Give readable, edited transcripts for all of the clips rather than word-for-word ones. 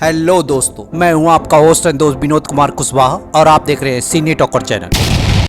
Hello दोस्तों, मैं हूं आपका होस्ट एंड दोस्त विनोद कुमार कुशवाहा और आप देख रहे हैं सिने टॉकर चैनल।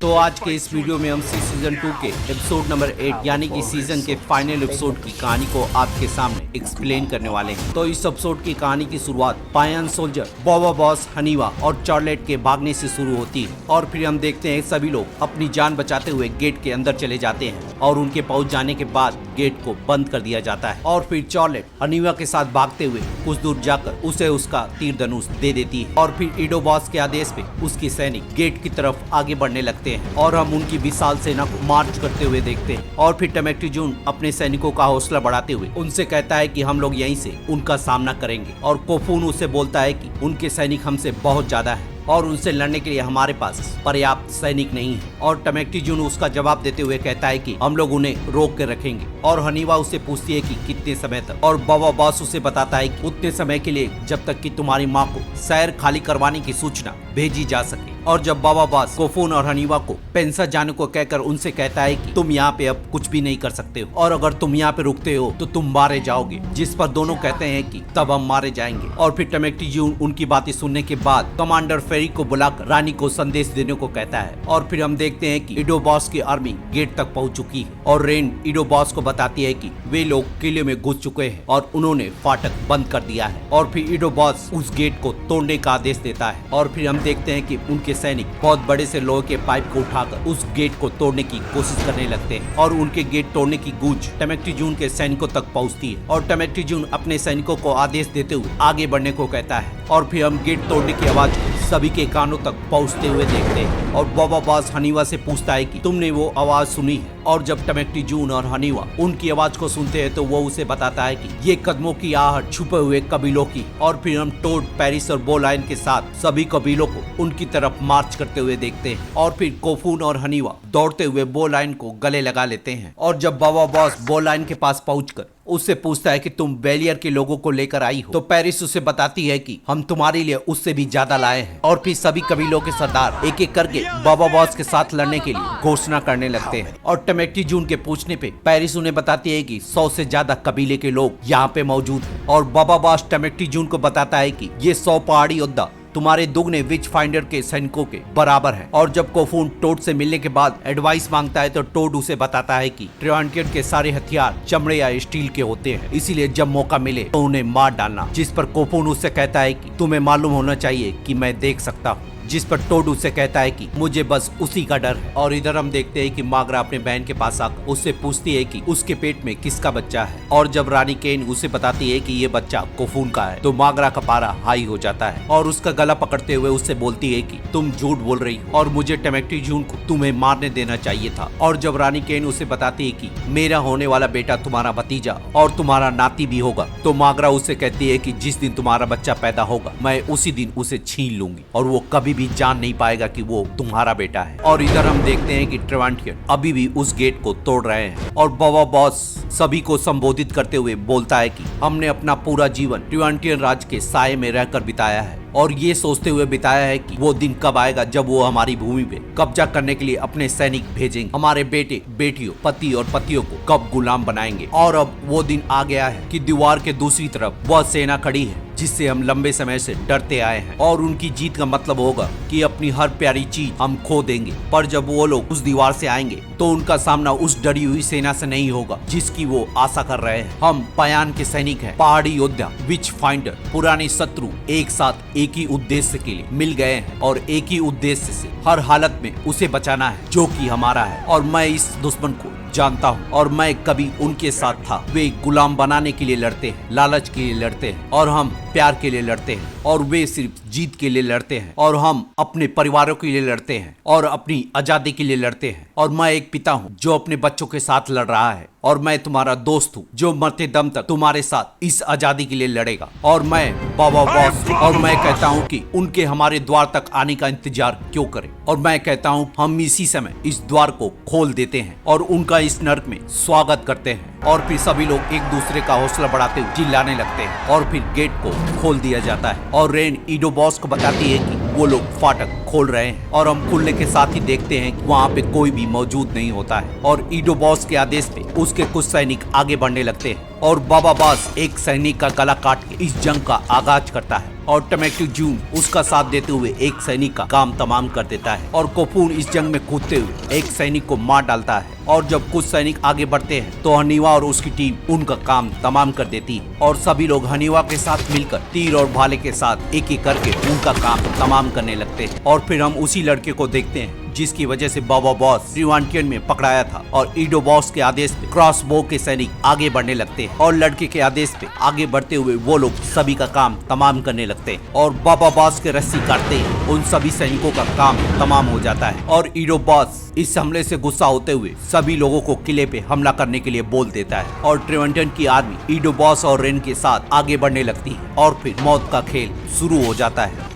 तो आज के इस वीडियो में हम सीजन 2 के एपिसोड नंबर 8 यानी कि सीजन के फाइनल एपिसोड की कहानी को आपके सामने एक्सप्लेन करने वाले हैं। तो इस एपिसोड की कहानी की शुरुआत पायन सोल्जर, बॉबा बॉस, हनीवा और चार्लेट के भागने से शुरू होती है और फिर हम देखते हैं सभी लोग अपनी जान बचाते हुए गेट के अंदर चले जाते हैं और उनके पहुंच जाने के बाद गेट को बंद कर दिया जाता है और फिर चार्लेट हनीवा के साथ भागते हुए कुछ दूर जाकर उसे उसका तीर धनुष दे देती है और फिर ईडो बॉस के आदेश पे उसके सैनिक गेट की तरफ आगे बढ़ने लगते हैं और हम उनकी विशाल सेना को मार्च करते हुए देखते हैं और फिर टमेक्टी जून अपने सैनिकों का हौसला बढ़ाते हुए उनसे कहता है कि हम लोग यहीं से उनका सामना करेंगे और कोफून उसे बोलता है कि उनके सैनिक हमसे बहुत ज्यादा हैं और उनसे लड़ने के लिए हमारे पास पर्याप्त सैनिक नहीं है और टमेक्टी जून उसका जवाब देते हुए कहता है कि हम लोग उन्हें रोक के रखेंगे और हनीवा उसे पूछती है कि कितने समय तक और बॉबा बॉस उसे बताता है कि उतने समय के लिए जब तक कि तुम्हारी माँ को शहर खाली करवाने की सूचना भेजी जा सके। और जब बाबा बॉस कोफून और हनीवा को पेंसा जाने को कहकर उनसे कहता है कि तुम यहाँ पे अब कुछ भी नहीं कर सकते हो और अगर तुम यहाँ पे रुकते हो तो तुम मारे जाओगे, जिस पर दोनों कहते हैं कि तब हम मारे जाएंगे। और फिर टमेक्टी जून उनकी बातें सुनने के बाद कमांडर फेरी को बुलाकर रानी को संदेश देने को कहता है और फिर हम देखते हैं कि ईडो बॉस की आर्मी गेट तक पहुंच चुकी है और रेन ईडो बॉस को बताती है कि वे लोग किले में घुस चुके हैं और उन्होंने फाटक बंद कर दिया है और फिर ईडो बॉस उस गेट को तोड़ने का आदेश देता है और फिर हम देखते हैं कि उनके सैनिक बहुत बड़े से लोहे के पाइप को उठाकर उस गेट को तोड़ने की कोशिश करने लगते हैं और उनके गेट तोड़ने की गूंज टमेक्टी जून के सैनिकों तक पहुंचती है और टमेक्टी जून अपने सैनिकों को आदेश देते हुए आगे बढ़ने को कहता है और फिर हम गेट तोड़ने की आवाज सभी के कानों तक पहुंचते हुए देखते हैं और बॉबा बॉस हनीवा से पूछता है कि तुमने वो आवाज सुनी है और जब टमेक्टी जून और हनीवा उनकी आवाज को सुनते हैं तो वो उसे बताता है कि ये कदमों की आहट छुपे हुए कबीलों की और फिर हम टोड, पेरिस और बोलाइन के साथ सभी कबीलों को उनकी तरफ मार्च करते हुए देखते हैं और फिर कोफून और हनीवा दौड़ते हुए बोलाइन को गले लगा लेते हैं और जब बॉबा बॉस बोलाइन के पास पहुंचकर उससे पूछता है कि तुम बेलियर के लोगों को लेकर आई हो तो पेरिस उसे बताती है कि हम तुम्हारे लिए उससे भी ज्यादा लाए हैं और फिर सभी कबीलों के सरदार एक एक करके बॉबा बॉस के साथ लड़ने के लिए घोषणा करने लगते हैं और टमेक्टी जून के पूछने पे पेरिस उन्हें बताती है कि 100 से ज्यादा कबीले के लोग यहाँ पे मौजूद हैं और बॉबा बॉस टमेक्टी जून को बताता है कि ये 100 पहाड़ी योद्धा तुम्हारे दुगने विच फाइंडर के सैनिकों के बराबर है और जब कोफून टोड से मिलने के बाद एडवाइस मांगता है तो टोड उसे बताता है कि ट्रिवांटियन के सारे हथियार चमड़े या स्टील के होते हैं, इसीलिए जब मौका मिले तो उन्हें मार डालना, जिस पर कोफून उससे कहता है कि तुम्हें मालूम होना चाहिए कि मैं देख सकता हूँ, जिस पर टोड उससे कहता है कि मुझे बस उसी का डर है। और इधर हम देखते हैं कि मागरा अपने बहन के पास आकर उससे पूछती है कि उसके पेट में किसका बच्चा है और जब रानी केन उसे बताती है कि ये बच्चा कोफून का है तो मागरा का पारा हाई हो जाता है और उसका गला पकड़ते हुए उससे बोलती है कि तुम झूठ बोल रही हो और मुझे टमेक्टी जून को तुम्हें मारने देना चाहिए था। और जब रानी केन उसे बताती है कि मेरा होने वाला बेटा तुम्हारा भतीजा और तुम्हारा नाती भी होगा तो मागरा उससे कहती है कि जिस दिन तुम्हारा बच्चा पैदा होगा मैं उसी दिन उसे छीन लूंगी और वो कभी भी जान नहीं पाएगा कि वो तुम्हारा बेटा है। और इधर हम देखते हैं कि ट्रिवांटियन अभी भी उस गेट को तोड़ रहे हैं और बॉबा बॉस सभी को संबोधित करते हुए बोलता है कि हमने अपना पूरा जीवन ट्रिवांटियन राज के साये में रहकर बिताया है और ये सोचते हुए बिताया है कि वो दिन कब आएगा जब वो हमारी भूमि पे कब्जा करने के लिए अपने सैनिक भेजेंगे, हमारे बेटे बेटियों, पति और पतियों को कब गुलाम बनाएंगे। और अब वो दिन आ गया है कि दीवार के दूसरी तरफ वह सेना खड़ी है जिससे हम लंबे समय से डरते आए हैं और उनकी जीत का मतलब होगा कि अपनी हर प्यारी चीज हम खो देंगे। पर जब वो लोग उस दीवार से आएंगे तो उनका सामना उस डरी हुई सेना से नहीं होगा जिसकी वो आशा कर रहे हैं। हम पायान के सैनिक हैं, पहाड़ी योद्धा, विच फाइंडर, पुराने शत्रु एक साथ एक ही उद्देश्य के लिए मिल गए हैं और एक ही उद्देश्य से हर हालत में उसे बचाना है जो कि हमारा है। और मैं इस दुश्मन को जानता हूँ और मैं कभी उनके साथ था। वे गुलाम बनाने के लिए लड़ते हैं, लालच के लिए लड़ते हैं और हम प्यार के लिए लड़ते हैं और वे सिर्फ जीत के लिए लड़ते हैं और हम अपने परिवारों के लिए लड़ते हैं और अपनी आजादी के लिए लड़ते हैं। और मैं एक पिता हूँ जो अपने बच्चों के साथ लड़ रहा है और मैं तुम्हारा दोस्त हूँ जो मरते दम तक तुम्हारे साथ इस आजादी के लिए लड़ेगा। और मैं बॉबा बॉस और मैं कहता हूँ कि उनके हमारे द्वार तक आने का इंतजार क्यों करें और मैं कहता हूँ हम इसी समय इस द्वार को खोल देते हैं और उनका इस नर्क में स्वागत करते हैं। और फिर सभी लोग एक दूसरे का हौसला बढ़ाते हुए चिल्लाने लगते हैं और फिर गेट को खोल दिया जाता है और रेन ईडो बॉस को बताती है कि वो लोग फाटक खोल रहे हैं और हम खुलने के साथ ही देखते हैं कि वहाँ पे कोई भी मौजूद नहीं होता है और ईडो बॉस के आदेश पे उसके कुछ सैनिक आगे बढ़ने लगते हैं और बाबा बॉस एक सैनिक का गला काट के इस जंग का आगाज करता है और टमेक्टू जून उसका साथ देते हुए एक सैनिक का काम तमाम कर देता है और कोफून इस जंग में कूदते हुए एक सैनिक को मार डालता है। और जब कुछ सैनिक आगे बढ़ते हैं तो हनीवा और उसकी टीम उनका काम तमाम कर देती है और सभी लोग हनीवा के साथ मिलकर तीर और भाले के साथ एक एक करके उनका काम तमाम करने लगते हैं। और फिर हम उसी लड़के को देखते हैं जिसकी वजह से बाबा बॉस ट्रिवांटियन में पकड़ाया था और ईडो बॉस के आदेश पे क्रॉसबो के सैनिक आगे बढ़ने लगते हैं और लड़के के आदेश पे आगे बढ़ते हुए वो लोग सभी का काम तमाम करने लगते हैं और बाबा बॉस के रस्सी काटते ही उन सभी सैनिकों का काम तमाम हो जाता है और ईडो बॉस इस हमले से गुस्सा होते हुए सभी लोगों को किले पे हमला करने के लिए बोल देता है और ट्रिवांटियन की आर्मी ईडो बॉस और रेन के साथ आगे बढ़ने लगती है और फिर मौत का खेल शुरू हो जाता है।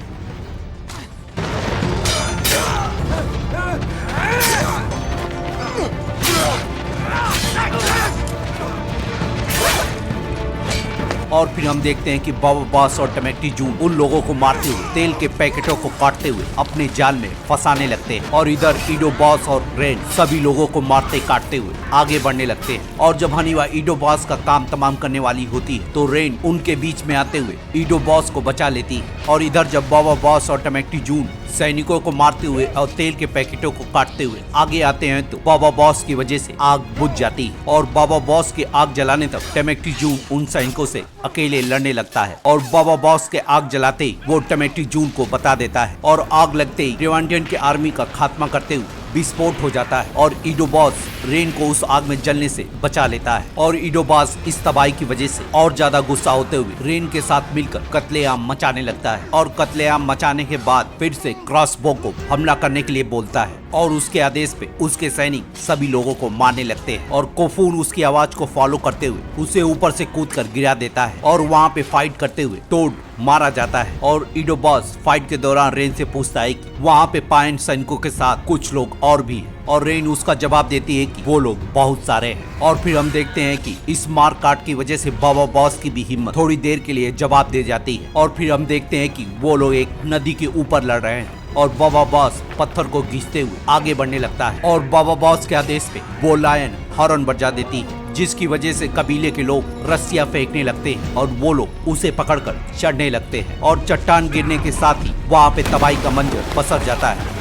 और फिर हम देखते हैं कि बाबा बॉस और टमेक्टी जून उन लोगों को मारते हुए तेल के पैकेटों को काटते हुए अपने जाल में फंसाने लगते हैं और इधर ईडो बॉस और रेन सभी लोगों को मारते काटते हुए आगे बढ़ने लगते हैं। और जब हनीवा ईडो बॉस का काम तमाम करने वाली होती है तो रेन उनके बीच में आते हुए ईडो बॉस को बचा लेती है और इधर जब बाबा बॉस और टमेक्टी जून सैनिकों को मारते हुए और तेल के पैकेटों को काटते हुए आगे आते हैं तो बाबा बॉस की वजह से आग बुझ जाती है और बाबा बॉस के आग जलाने तक टमेक्टी जून उन सैनिकों से अकेले लड़ने लगता है और बाबा बॉस के आग जलाते ही वो टमेक्टी जून को बता देता है और आग लगते ही ट्रिवांटियन की आर्मी का खात्मा करते हुए विस्फोट हो जाता है और ईडो बॉस रेन को उस आग में जलने से बचा लेता है और ईडो बॉस इस तबाही की वजह से और ज्यादा गुस्सा होते हुए रेन के साथ मिलकर कत्लेआम मचाने लगता है और कत्लेआम मचाने के बाद फिर से क्रॉसबो को हमला करने के लिए बोलता है और उसके आदेश पे उसके सैनिक सभी लोगों को मारने लगते हैं और कोफून उसकी आवाज को फॉलो करते हुए उसे ऊपर से कूदकर गिरा देता है और वहाँ पे फाइट करते हुए टोड मारा जाता है और ईडो बॉस फाइट के दौरान रेन से पूछता है कि वहाँ पे पायन सैनिकों के साथ कुछ लोग और भी हैं और रेन उसका जवाब देती है कि वो लोग बहुत सारे हैं। और फिर हम देखते हैं कि इस मार काट की वजह से बाबा बॉस की भी हिम्मत थोड़ी देर के लिए जवाब दे जाती है और फिर हम देखते हैं कि वो लोग एक नदी के ऊपर लड़ रहे हैं और बाबा बॉस पत्थर को घींचते हुए आगे बढ़ने लगता है और बाबा बॉस के आदेश पे वो लायन हॉर्न बजा देती है जिसकी वजह से कबीले के लोग रस्सियां फेंकने लगते हैं और वो लोग उसे पकड़कर चढ़ने लगते हैं और चट्टान गिरने के साथ ही वहाँ पे तबाही का मंजर पसर जाता है।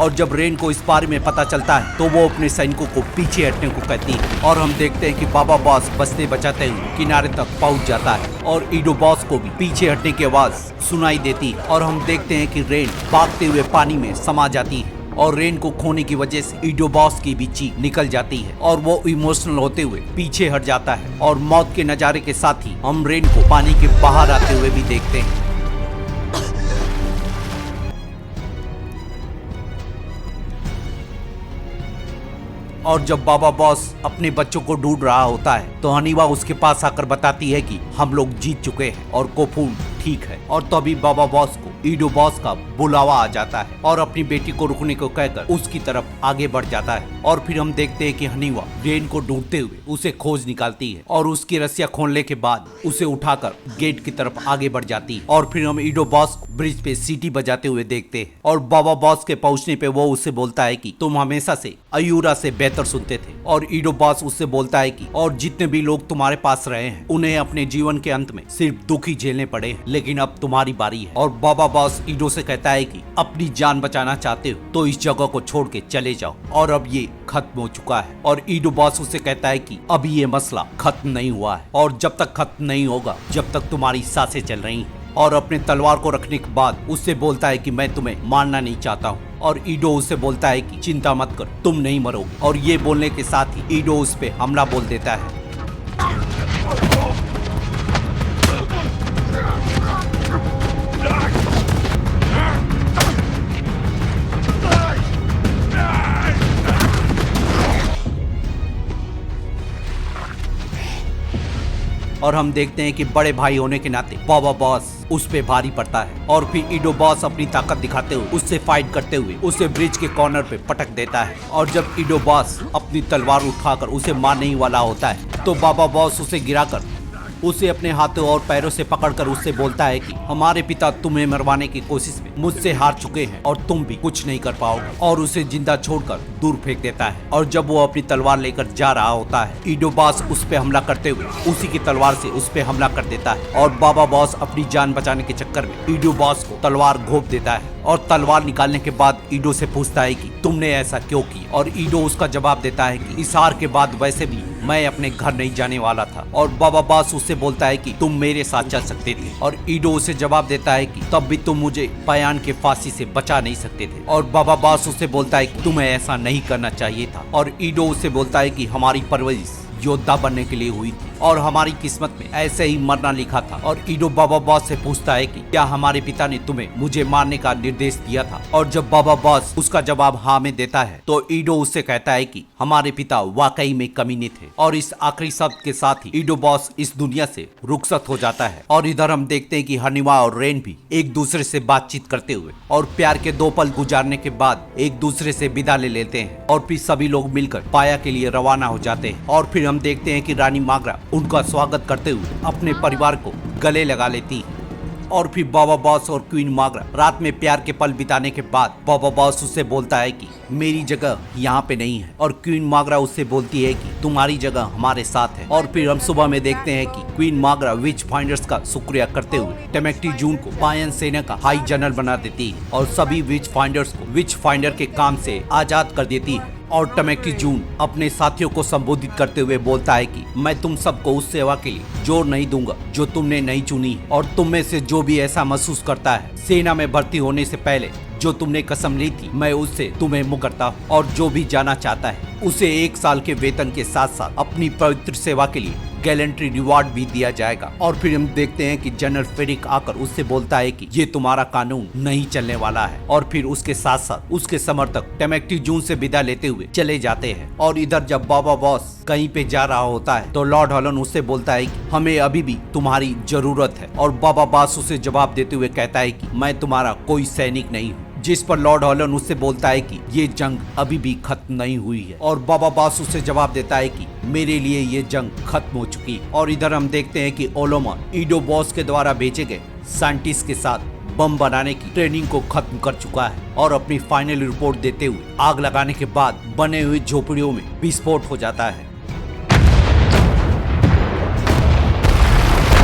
और जब रेन को इस बारे में पता चलता है तो वो अपने सैनिकों को पीछे हटने को कहती है और हम देखते हैं कि बाबा बॉस बचते बचाते हुए किनारे तक पहुंच जाता है और ईडो बॉस को भी पीछे हटने की आवाज सुनाई देती है और हम देखते हैं कि रेन भागते हुए पानी में समा जाती है और रेन को खोने की वजह से ईडो बॉस की भी चीख निकल जाती है और वो इमोशनल होते हुए पीछे हट जाता है और मौत के नजारे के साथ ही हम रेन को पानी के बाहर आते हुए भी देखते हैं। और जब बाबा बॉस अपने बच्चों को ढूंढ रहा होता है तो हनीवा उसके पास आकर बताती है कि हम लोग जीत चुके हैं और कोफून ठीक है और तभी बाबा बॉस को ईडो बॉस का बुलावा आ जाता है और अपनी बेटी को रुकने को कहकर उसकी तरफ आगे बढ़ जाता है और फिर हम देखते हैं कि हनीवा रेन को ढूंढते हुए उसे खोज निकालती है और उसकी रस्सियां खोलने के बाद उसे उठाकर गेट की तरफ आगे बढ़ जाती है और फिर हम ईडो बॉस ब्रिज पे सीटी बजाते हुए देखते हैं और बाबा बॉस के पहुंचने पे वो उससे बोलता है कि तुम हमेशा से अयूरा से बेहतर सुनते थे और ईडो बॉस उससे बोलता है कि और जितने भी लोग तुम्हारे पास रहे हैं उन्हें अपने जीवन के अंत में सिर्फ दुख ही झेलने पड़े हैं लेकिन अब तुम्हारी बारी है। और बाबा बॉस ईडो से कहता है कि अपनी जान बचाना चाहते हो तो इस जगह को छोड़ के चले जाओ और अब ये खत्म हो चुका है। और ईडो बॉस उससे कहता है कि अभी ये मसला खत्म नहीं हुआ है और जब तक खत्म नहीं होगा जब तक तुम्हारी सांसें चल रही हैं। और अपने तलवार को रखने के बाद उससे बोलता है कि मैं तुम्हें मारना नहीं चाहता हूँ और ईडो उससे बोलता है कि चिंता मत कर तुम नहीं मरोगे और ये बोलने के साथ ही ईडो उस पे हमला बोल देता है। और हम देखते हैं कि बड़े भाई होने के नाते बाबा बॉस उस पे भारी पड़ता है और फिर ईडो बॉस अपनी ताकत दिखाते हुए उससे फाइट करते हुए उसे ब्रिज के कॉर्नर पे पटक देता है और जब ईडो बॉस अपनी तलवार उठाकर उसे मारने ही वाला होता है तो बाबा बॉस उसे गिराकर उसे अपने हाथों और पैरों से पकड़कर उससे बोलता है कि हमारे पिता तुम्हें मरवाने की कोशिश में मुझसे हार चुके हैं और तुम भी कुछ नहीं कर पाओगे, और उसे जिंदा छोड़कर दूर फेंक देता है। और जब वो अपनी तलवार लेकर जा रहा होता है, ईडो बॉस उस पे हमला करते हुए उसी की तलवार से उस पे हमला कर देता है और बाबा बॉस अपनी जान बचाने के चक्कर में ईडो बॉस को तलवार घोंप देता है। और तलवार निकालने के बाद ईडो से पूछता है कि तुमने ऐसा क्यों किया, और ईडो उसका जवाब देता है कि इस हार के बाद वैसे भी मैं अपने घर नहीं जाने वाला था। और बाबा बॉस उससे बोलता है कि तुम मेरे साथ चल सकते थे, और ईडो उसे जवाब देता है कि तब भी तुम मुझे बयान के फांसी से बचा नहीं सकते थे। और बाबा बॉस उससे बोलता है कि तुम्हें ऐसा नहीं करना चाहिए था। और ईडो उससे बोलता है कि हमारी परवरिश योद्धा बनने के लिए हुई थी और हमारी किस्मत में ऐसे ही मरना लिखा था। और ईडो बाबा बॉस से पूछता है कि क्या हमारे पिता ने तुम्हें मुझे मारने का निर्देश दिया था। और जब बाबा बॉस उसका जवाब हाँ में देता है तो ईडो उससे कहता है कि हमारे पिता वाकई में कमीने थे। और इस आखिरी शब्द के साथ ही ईडो बॉस इस दुनिया से रुखसत हो जाता है। और इधर हम देखते हैं कि हनीवा और रेन भी एक दूसरे से बातचीत करते हुए और प्यार के 2 पल गुजारने के बाद एक दूसरे से विदा ले लेते हैं। और फिर सभी लोग मिलकर पाया के लिए रवाना हो जाते हैं। और फिर हम देखते हैं कि रानी मागरा उनका स्वागत करते हुए अपने परिवार को गले लगा लेती है। और फिर बाबा बॉस और क्वीन मागरा रात में प्यार के पल बिताने के बाद बाबा बॉस उससे बोलता है कि मेरी जगह यहाँ पे नहीं है, और क्वीन मागरा उससे बोलती है कि तुम्हारी जगह हमारे साथ है। और फिर हम सुबह में देखते हैं कि क्वीन मागरा विच फाइंडर्स का शुक्रिया करते हुए टेमेक्टी जून को पायन सेना का हाई जनरल बना देती है और सभी विच फाइंडर्स को विच फाइंडर के काम से आजाद कर देती है। और टेमेक्टी जून अपने साथियों को संबोधित करते हुए बोलता है कि मैं तुम सबको उस सेवा के लिए जोर नहीं दूंगा जो तुमने नहीं चुनी है, और तुम में से जो भी ऐसा महसूस करता है सेना में भर्ती होने से पहले जो तुमने कसम ली थी, मैं उससे तुम्हें मुक्त करता हूँ। और जो भी जाना चाहता है उसे 1 साल के वेतन के साथ साथ अपनी पवित्र सेवा के लिए गैलेंट्री रिवार्ड भी दिया जाएगा। और फिर हम देखते हैं कि जनरल फेरिक आकर उससे बोलता है कि ये तुम्हारा कानून नहीं चलने वाला है। और फिर उसके साथ साथ उसके समर्थक टेमेक्टी जून से विदा लेते हुए चले जाते हैं। और इधर जब बाबा बॉस कहीं पे जा रहा होता है तो लॉर्ड हॉलन उससे बोलता है कि हमें अभी भी तुम्हारी जरूरत है। और बाबा बॉस उसे जवाब देते हुए कहता है कि मैं तुम्हारा कोई सैनिक नहीं हूँ। जिस पर लॉर्ड हॉलन उससे बोलता है कि ये जंग अभी भी खत्म नहीं हुई है। और बाबा बॉस उसे जवाब देता है कि मेरे लिए ये जंग खत्म हो चुकी है। और इधर हम देखते हैं कि ओलोमा ईडो बॉस के द्वारा भेजे गए साइंटिस्ट के साथ बम बनाने की ट्रेनिंग को खत्म कर चुका है और अपनी फाइनल रिपोर्ट देते हुए आग लगाने के बाद बने हुए झोपड़ियों में विस्फोट हो जाता है।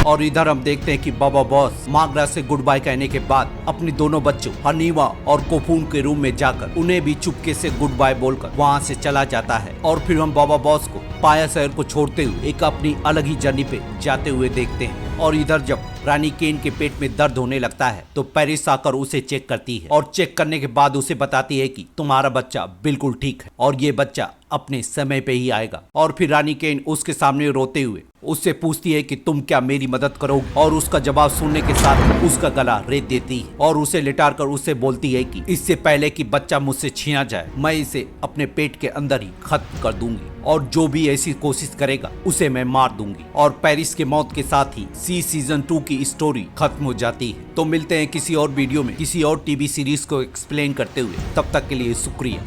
और इधर हम देखते हैं कि बाबा बॉस मागरा से गुड बाय कहने के बाद अपने दोनों बच्चों हनीवा और कोफून के रूम में जाकर उन्हें भी चुपके से गुड बाय बोलकर वहां से चला जाता है। और फिर हम बाबा बॉस को पाया शहर को छोड़ते हुए एक अपनी अलग ही जर्नी पे जाते हुए देखते हैं। और इधर जब रानी केन के पेट में दर्द होने लगता है तो पेरिस आकर उसे चेक करती है और चेक करने के बाद उसे बताती है कि तुम्हारा बच्चा बिल्कुल ठीक है और ये बच्चा अपने समय पे ही आएगा। और फिर रानी केन उसके सामने रोते हुए उससे पूछती है कि तुम क्या मेरी मदद करोगे, और उसका जवाब सुनने के साथ उसका गला रेत देती है और उसे लिटार कर उससे बोलती है कि इससे पहले कि बच्चा मुझसे छीना जाए मैं इसे अपने पेट के अंदर ही खत्म कर दूंगी, और जो भी ऐसी कोशिश करेगा उसे मैं मार दूंगी। और पेरिस के मौत के साथ ही सी सीजन 2 की स्टोरी खत्म हो जाती है। तो मिलते हैं किसी और वीडियो में किसी और टीवी सीरीज को एक्सप्लेन करते हुए, तब तक के लिए शुक्रिया।